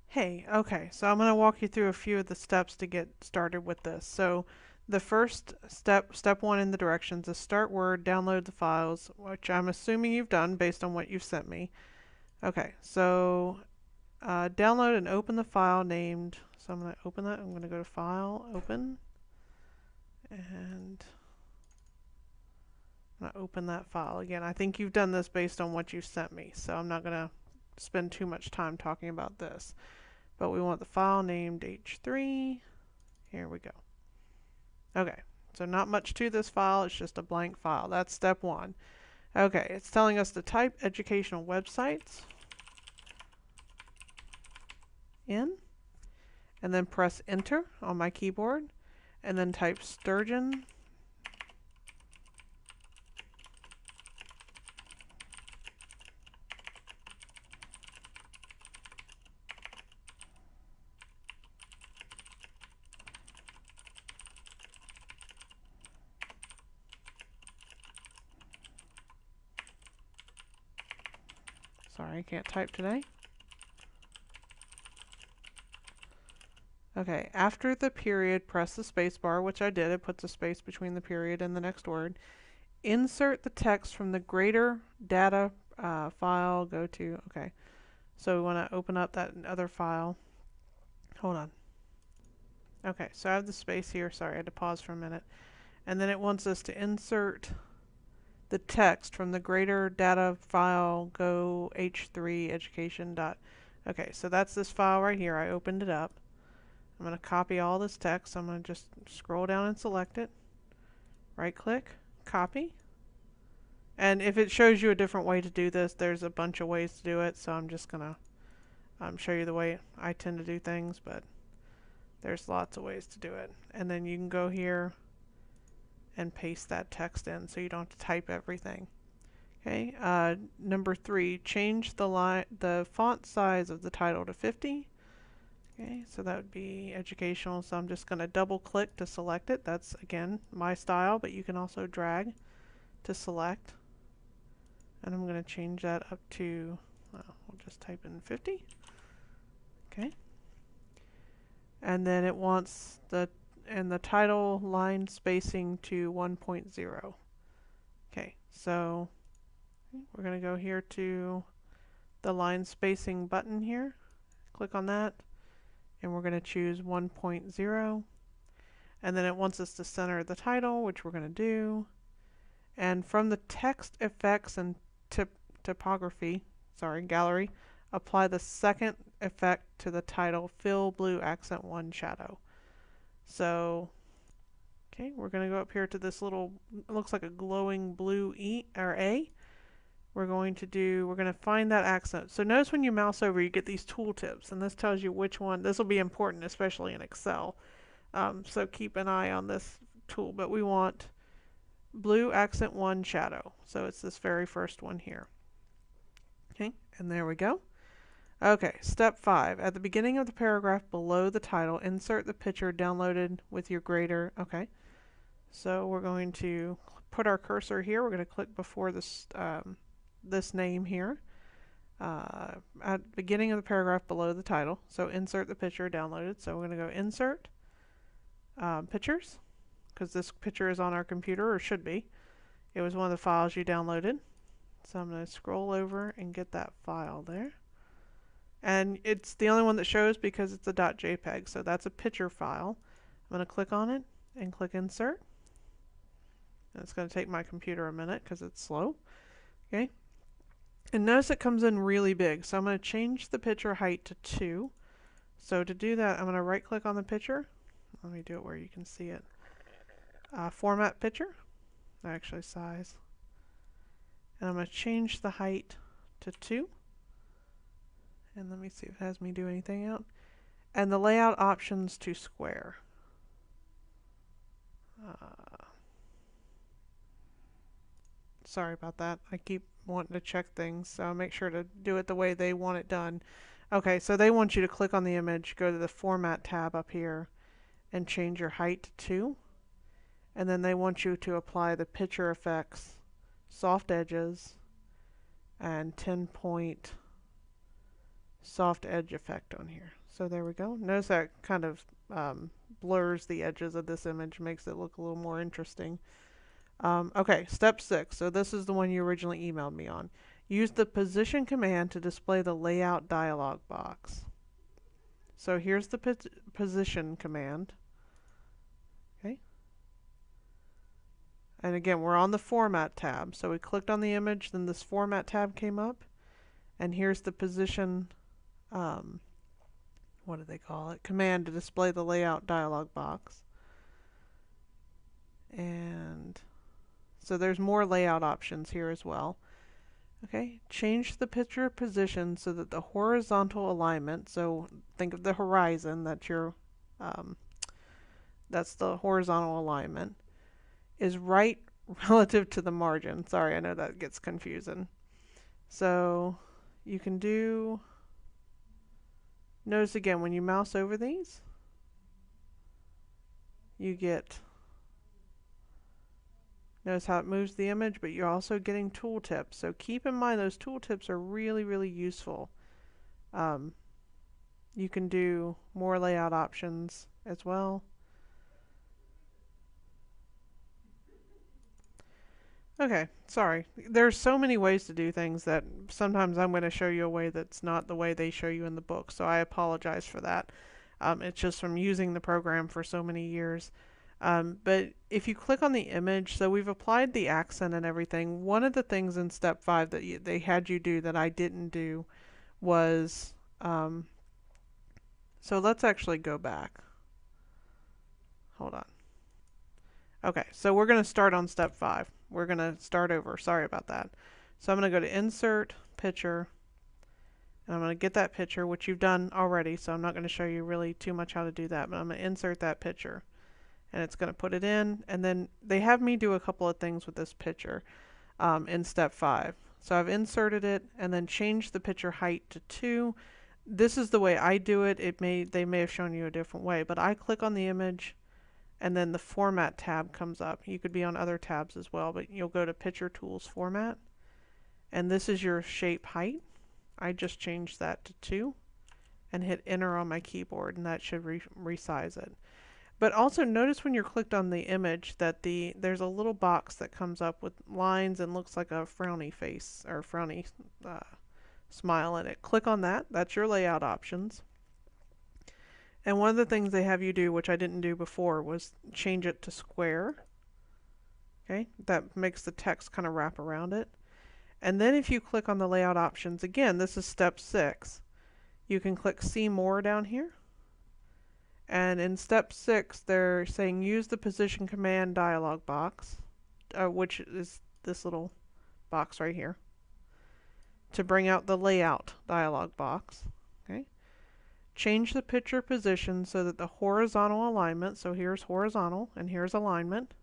Hey, okay, so I'm going to walk you through a few of the steps to get started with this. So the first step, step one in the directions, is start Word, download the files, which I'm assuming you've done based on what you've sent me. Okay, so download and open the file named, so I'm going to open that. I'm going to go to File, Open, and I'm going to open that file again. I think you've done this based on what you've sent me, so I'm not going to spend too much time talking about this. But we want the file named H3. Here we go. Okay, so not much to this file, it's just a blank file. That's step one. Okay, it's telling us to type educational websites in, and then press enter on my keyboard, and then type Sturgeon. Sorry, I can't type today. Okay, after the period, press the space bar, which I did. It puts a space between the period and the next word. Insert the text from the greater data file. Go to, okay. So we want to open up that other file. Hold on. Okay, so I have the space here. Sorry, I had to pause for a minute. And then it wants us to insert the text from the greater data file go h3 education dot. Okay, so that's this file right here. I opened it up. I'm going to copy all this text. I'm going to just scroll down and select it. Right click, copy. And if it shows you a different way to do this, there's a bunch of ways to do it. So I'm just going to show you the way I tend to do things, but there's lots of ways to do it. And then you can go here and paste that text in so you don't have to type everything. Okay, number 3, change the font size of the title to 50. Okay, so that would be educational, so I'm just going to double click to select it. That's, again, my style, but you can also drag to select. And I'm going to change that up to, we'll just type in 50. Okay. And then it wants the title line spacing to 1.0. Okay, so we're going to go here to the line spacing button here. Click on that, and we're going to choose 1.0. And then it wants us to center the title, which we're going to do. And from the text effects and gallery, apply the second effect to the title, fill blue accent 1 shadow. So, okay, we're going to go up here to this little, it looks like a glowing blue E or A. We're going to find that accent. So notice when you mouse over, you get these tooltips, and this tells you which one. This will be important, especially in Excel. So keep an eye on this tool. But we want blue accent 1 shadow. So it's this very first one here. Okay, and there we go. Okay, step 5. At the beginning of the paragraph below the title, insert the picture downloaded with your grader. Okay, so we're going to put our cursor here. We're going to click before this this name here at the beginning of the paragraph below the title. So insert the picture downloaded. So we're going to go insert pictures, because this picture is on our computer, or should be. It was one of the files you downloaded. So I'm going to scroll over and get that file there. And it's the only one that shows because it's a .jpeg, so that's a picture file. I'm going to click on it and click insert. And it's going to take my computer a minute because it's slow. Okay. And notice it comes in really big, so I'm going to change the picture height to 2. So to do that, I'm going to right click on the picture. Let me do it where you can see it. Format picture, actually size. And I'm going to change the height to 2. And let me see if it has me do anything out. And the layout options to square. Sorry about that. I keep wanting to check things, so make sure to do it the way they want it done. Okay, so they want you to click on the image, go to the Format tab up here, and change your height to 2. And then they want you to apply the picture effects, soft edges, and 10 point soft edge effect on here. So there we go. Notice that kind of blurs the edges of this image, makes it look a little more interesting. Okay, step 6. So this is the one you originally emailed me on. Use the position command to display the layout dialog box. So here's the position command. Okay. And again, we're on the Format tab. So we clicked on the image, then this Format tab came up. And here's the position, what do they call it? Command to display the layout dialog box. And so there's more layout options here as well. Okay, change the picture position so that the horizontal alignment, so think of the horizon, that's your, that's the horizontal alignment, is right relative to the margin. Sorry, I know that gets confusing. So you can do, notice again, when you mouse over these, you get, notice how it moves the image, but you're also getting tooltips. So keep in mind those tooltips are really, really useful. You can do more layout options as well. Okay, sorry. There's so many ways to do things that sometimes I'm going to show you a way that's not the way they show you in the book, so I apologize for that. It's just from using the program for so many years. But if you click on the image, so we've applied the accent and everything. One of the things in step 5 that they had you do that I didn't do was, so let's actually go back. Hold on. Okay, so we're going to start on step 5. We're going to start over. Sorry about that. So I'm going to go to Insert, Picture, and I'm going to get that picture, which you've done already, so I'm not going to show you really too much how to do that, but I'm going to insert that picture. And it's going to put it in, and then they have me do a couple of things with this picture in step 5. So I've inserted it, and then changed the picture height to 2. This is the way I do it. They may have shown you a different way, but I click on the image, and then the Format tab comes up. You could be on other tabs as well, but you'll go to Picture Tools Format, and this is your shape height. I just changed that to 2 and hit Enter on my keyboard, and that should resize it. But also notice when you're clicked on the image that there's a little box that comes up with lines and looks like a frowny face or frowny smile in it. Click on that. That's your layout options. And one of the things they have you do, which I didn't do before, was change it to square. Okay, that makes the text kind of wrap around it. And then if you click on the layout options, again, this is step 6, you can click See More down here. And in step 6, they're saying use the position command dialog box, which is this little box right here, to bring out the layout dialog box. Okay. Change the picture position so that the horizontal alignment, so here's horizontal and here's alignment,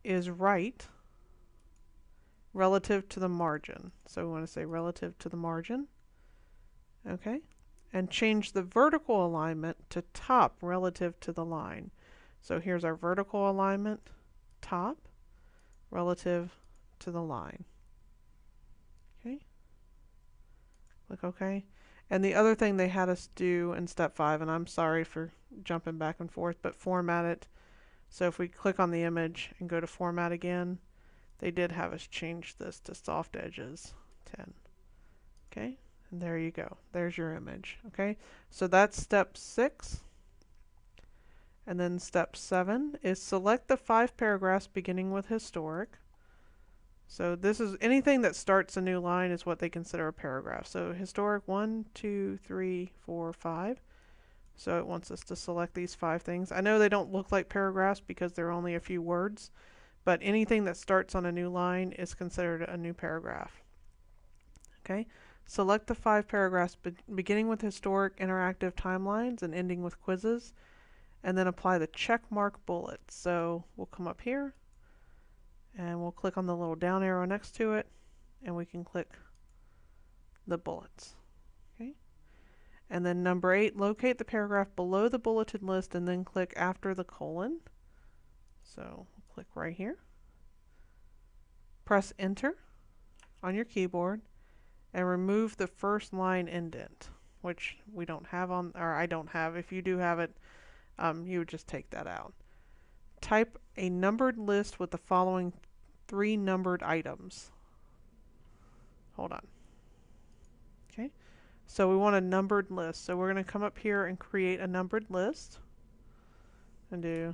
is right relative to the margin. So we want to say relative to the margin. Okay. And change the vertical alignment to top relative to the line. So here's our vertical alignment, top relative to the line. Okay. Click OK. And the other thing they had us do in step 5, and I'm sorry for jumping back and forth, but format it. So if we click on the image and go to Format again, they did have us change this to soft edges 10. Okay. And there you go. There's your image. Okay, so that's step 6. And then step 7 is select the 5 paragraphs beginning with historic. So this is anything that starts a new line is what they consider a paragraph. So historic 1, 2, 3, 4, 5. So it wants us to select these 5 things. I know they don't look like paragraphs because they're only a few words, but anything that starts on a new line is considered a new paragraph. Okay. Select the 5 paragraphs beginning with historic interactive timelines and ending with quizzes, and then apply the check mark bullets. So we'll come up here and we'll click on the little down arrow next to it, and we can click the bullets. Okay. And then number 8, locate the paragraph below the bulleted list and then click after the colon. So click right here. Press Enter on your keyboard, and remove the first line indent, which we don't have on, or I don't have. If you do have it, you would just take that out. Type a numbered list with the following 3 numbered items. Hold on. Okay, so we want a numbered list. So we're going to come up here and create a numbered list and do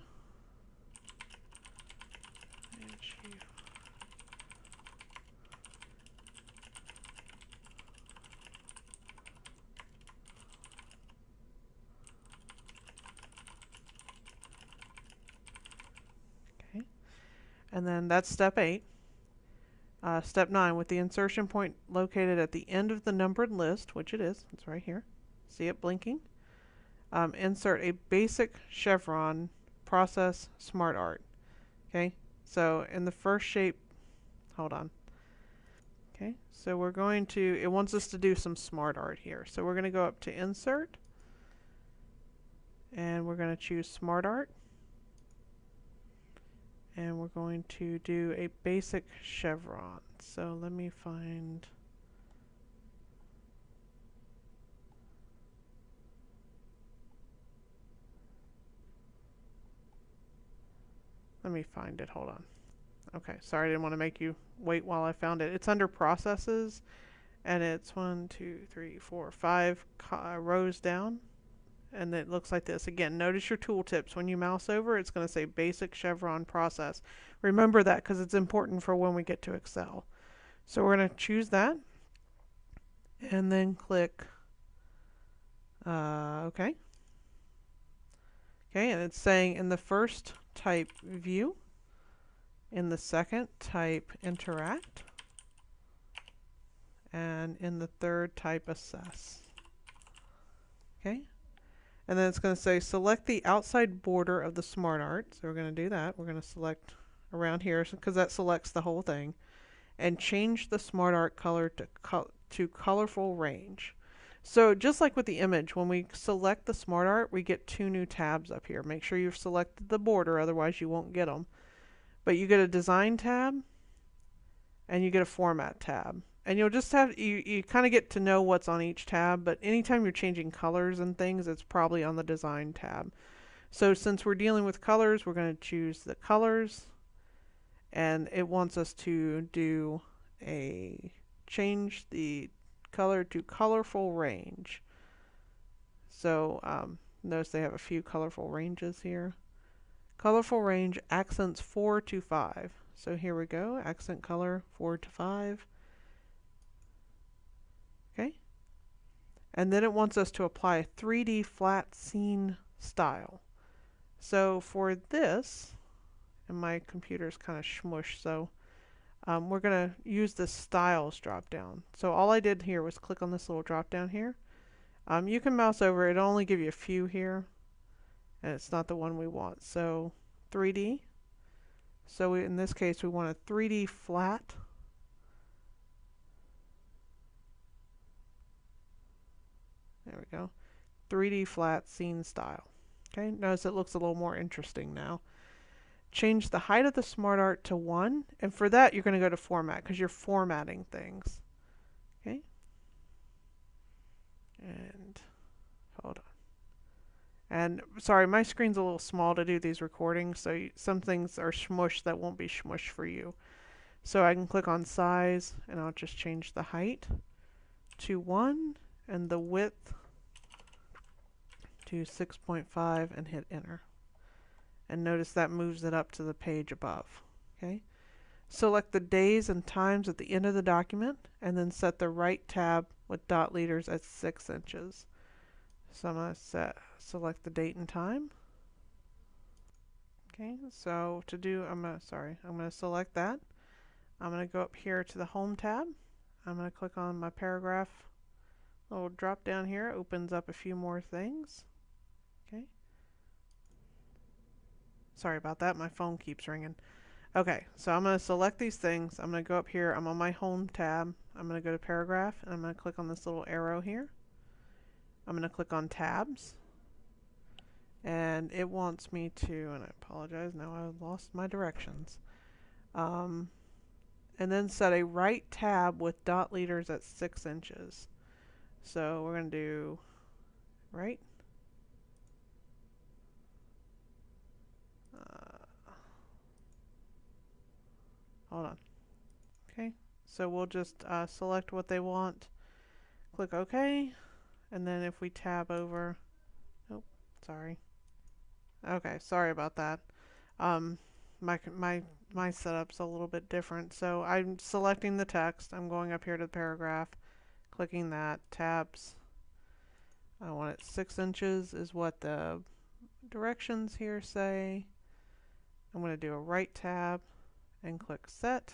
okay, and then that's step 8. Step 9, with the insertion point located at the end of the numbered list, which it is, it's right here. See it blinking? Insert a basic chevron process smart art. Okay, so in the first shape, hold on. Okay, so we're going to, it wants us to do some smart art here. So we're going to go up to insert, and we're going to choose smart art. And we're going to do a basic chevron. So let me find, it, hold on. Okay, sorry, I didn't want to make you wait while I found it. It's under processes, and it's 1, 2, 3, 4, 5 rows down, and it looks like this. Again, notice your tooltips. When you mouse over, it's going to say basic chevron process. Remember that because it's important for when we get to Excel. So we're going to choose that, and then click OK. Okay, and it's saying in the first type view, in the second type interact, and in the third type assess. Okay, and then it's going to say select the outside border of the smart art. So we're going to do that. We're going to select around here because that selects the whole thing, and change the smart art color to colorful range. So just like with the image, when we select the smart art, we get 2 new tabs up here. Make sure you've selected the border, otherwise you won't get them. But you get a design tab, and you get a format tab. And you'll just have, you kind of get to know what's on each tab, but anytime you're changing colors and things, it's probably on the design tab. So since we're dealing with colors, we're going to choose the colors, and it wants us to do a change the color to colorful range. So notice they have a few colorful ranges here. Colorful range accents 4 to 5. So here we go, accent color 4 to 5. Okay. And then it wants us to apply a 3D flat scene style. So for this, and my computer's kind of smushed, so we're going to use this styles drop down. So all I did here was click on this little drop down here. You can mouse over it, it'll only give you a few here, and it's not the one we want. So 3D. So in this case, we want a 3D flat. There we go. 3D flat scene style. Okay, notice it looks a little more interesting now. Change the height of the smart art to 1, and for that you're going to go to format because you're formatting things. Okay, and hold on. And sorry, my screen's a little small to do these recordings, so some things are smushed that won't be smushed for you. So I can click on size, and I'll just change the height to 1 and the width to 6.5 and hit enter. And notice that moves it up to the page above. Okay. Select the days and times at the end of the document, and then set the right tab with dot leaders at 6 inches. So I'm going to select the date and time. Okay, so to do, I'm going to select that. I'm going to go up here to the Home tab. I'm going to click on my paragraph. Little drop down here opens up a few more things. Okay. Sorry about that, my phone keeps ringing. Okay, so I'm going to select these things. I'm going to go up here. I'm on my Home tab. I'm going to go to Paragraph, and I'm going to click on this little arrow here. I'm going to click on Tabs. And it wants me to, and I apologize, now I've lost my directions. and then set a right tab with dot leaders at 6 inches. So we're going to do right. Hold on. Okay, so we'll just select what they want, click OK, and then if we tab over, oh, sorry. Okay, sorry about that. My setup's a little bit different. So I'm selecting the text. I'm going up here to the paragraph, clicking that, tabs. I want it 6 inches is what the directions here say. I'm going to do a right tab and click set.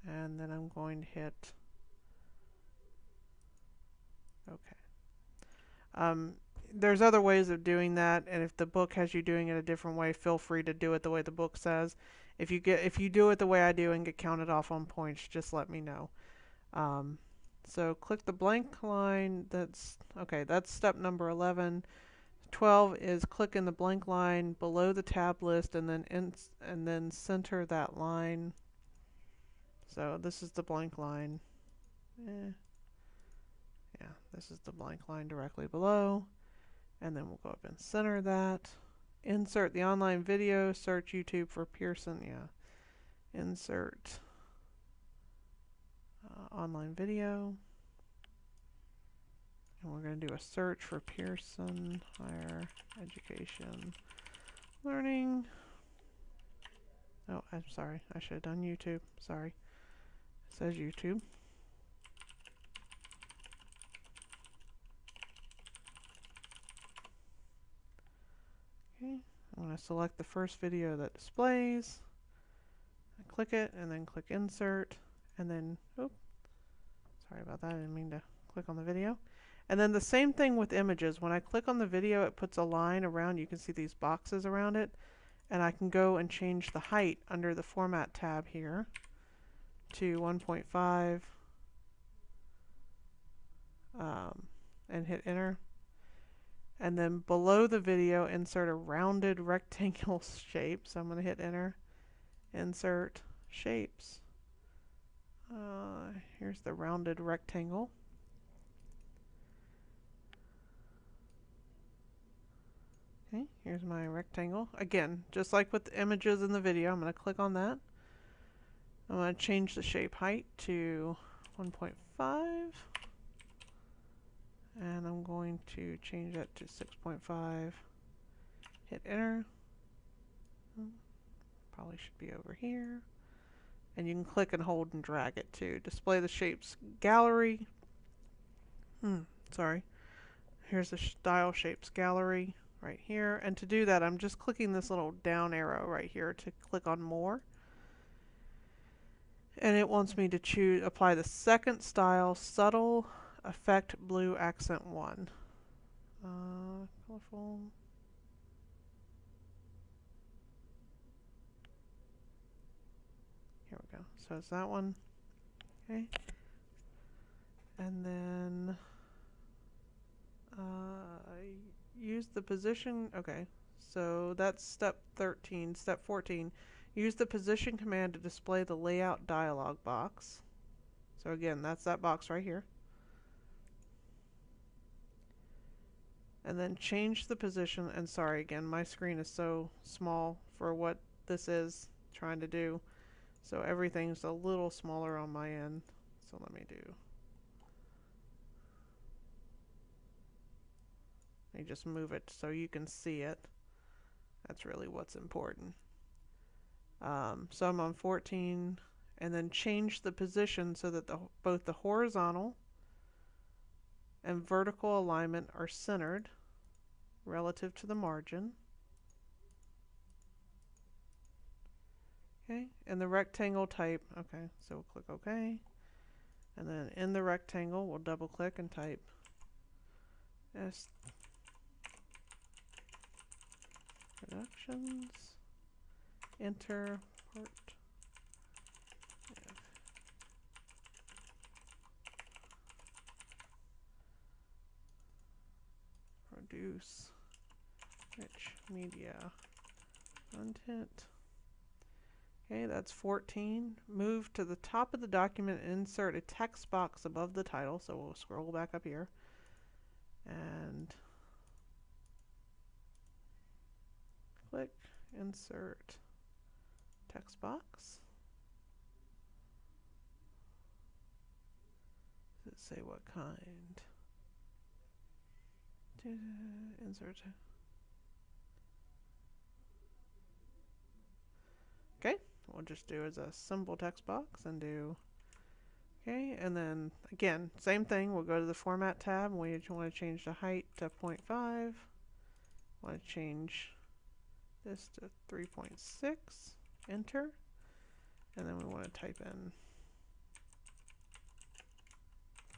And then I'm going to hit OK. There's other ways of doing that, and if the book has you doing it a different way, feel free to do it the way the book says. If you do it the way I do and get counted off on points, just let me know. So click the blank line. That's step number 11. 12 is click in the blank line below the tab list and then center that line. So this is the blank line. Yeah, this is the blank line directly below. And then we'll go up and center that. Insert the online video, search YouTube for Pearson. Yeah. Insert online video. And we're going to do a search for Pearson Higher Education Learning. Oh, I'm sorry. I should have done YouTube. Sorry. It says YouTube. Okay. I'm going to select the first video that displays. I click it and then click Insert. And then, oh, sorry about that. I didn't mean to click on the video. And then the same thing with images. When I click on the video, it puts a line around. You can see these boxes around it. And I can go and change the height under the Format tab here to 1.5 and hit Enter. And then below the video, insert a rounded rectangle shape. So I'm going to hit Enter. Insert Shapes. Here's the rounded rectangle. Okay, here's my rectangle. Again, just like with the images in the video, I'm going to click on that. I'm going to change the shape height to 1.5. And I'm going to change that to 6.5. Hit Enter. Probably should be over here. And you can click and hold and drag it to display the shapes gallery. Sorry. Here's the style shapes gallery right here. And to do that, I'm just clicking this little down arrow right here to click on more. And it wants me to apply the second style, subtle effect blue accent 1. Colorful. Here we go. So it's that one. Okay. And then use the position. Okay. So that's step 13. Step 14. Use the position command to display the layout dialog box. So again, that's that box right here. And then change the position. And sorry, again, my screen is so small for what this is trying to do. So everything's a little smaller on my end. So let me just move it so you can see it. That's really what's important. So I'm on 14, and then change the position so that both the horizontal and vertical alignment are centered relative to the margin. Okay, and the rectangle type, okay, so we'll click OK. And then in the rectangle, we'll double click and type S Productions, enter part produce rich media content Okay, that's 14. Move to the top of the document and insert a text box above the title. So we'll scroll back up here and click insert text box. Does it say what kind? Insert. Okay, we'll just do as a simple text box and do. Okay, and then again, same thing. We'll go to the Format tab. We want to change the height to 0.5. Want to change this to 3.6. Enter. And then we want to type in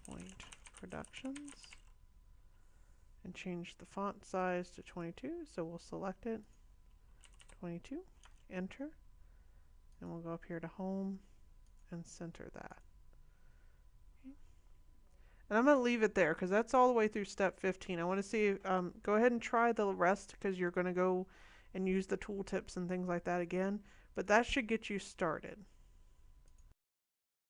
Point Productions and change the font size to 22. So we'll select it, 22. Enter. And we'll go up here to Home and center that. And I'm going to leave it there because that's all the way through step 15. I want to see, go ahead and try the rest because you're going to go and use the tooltips and things like that again. But that should get you started.